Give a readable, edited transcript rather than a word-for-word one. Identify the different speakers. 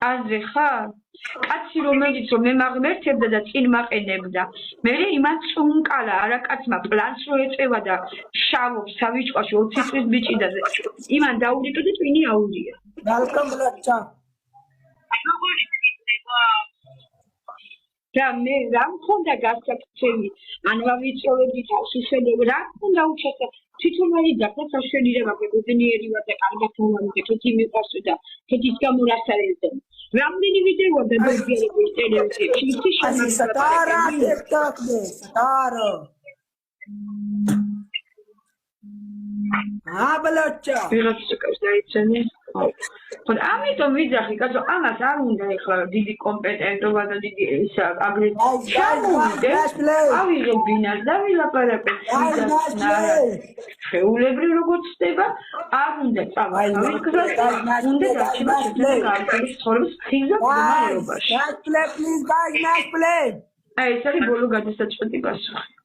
Speaker 1: აზრი ხარ? კაცი რომელიც რომ მე მაღმერთებდა და წინ მაყენებდა. მე იმან წუნკალა არა კაცმა პლანს რო ეწევა და შავობს სავიჭყვაში 20 წლის ბიჭი და იმან დაურიტო და წვინი აურია.
Speaker 2: Welcome Lacha.
Speaker 1: და მე რა მქონდა გასაკეთებელი ან ვავიწოვებდი თავს ისედებ რა მქონდა უჩასა თვითონ აი დაფა შენირება გეგენიერი ვარ და კარგად მომამდე კეთი მიყვარს და კეთის გამო რას არიზე რამდენი ვიდეოა და დაგიერების ტელევიზიაში ის
Speaker 2: Satara TikTok de Satara. Balacha.
Speaker 1: ვიღაც წკავს დაიცანე ხოდა ამიტომ ვიძახი კაცო ამას არ უნდა ეხლა დიდი კომპეტენტობა და დიდი ისა აგრესია ავიღებ ბინას და ვილაპარაკებ შეულებრივ როგორც ხდება არ უნდა წავიქრას უნდა დაჩება შეძენა გარკვეული ცხოვრების ხიზა მდგომარეობაში
Speaker 2: Please guys, nice play.
Speaker 1: აი ეს არის ბოლო გადასაწყვეტი პასუხი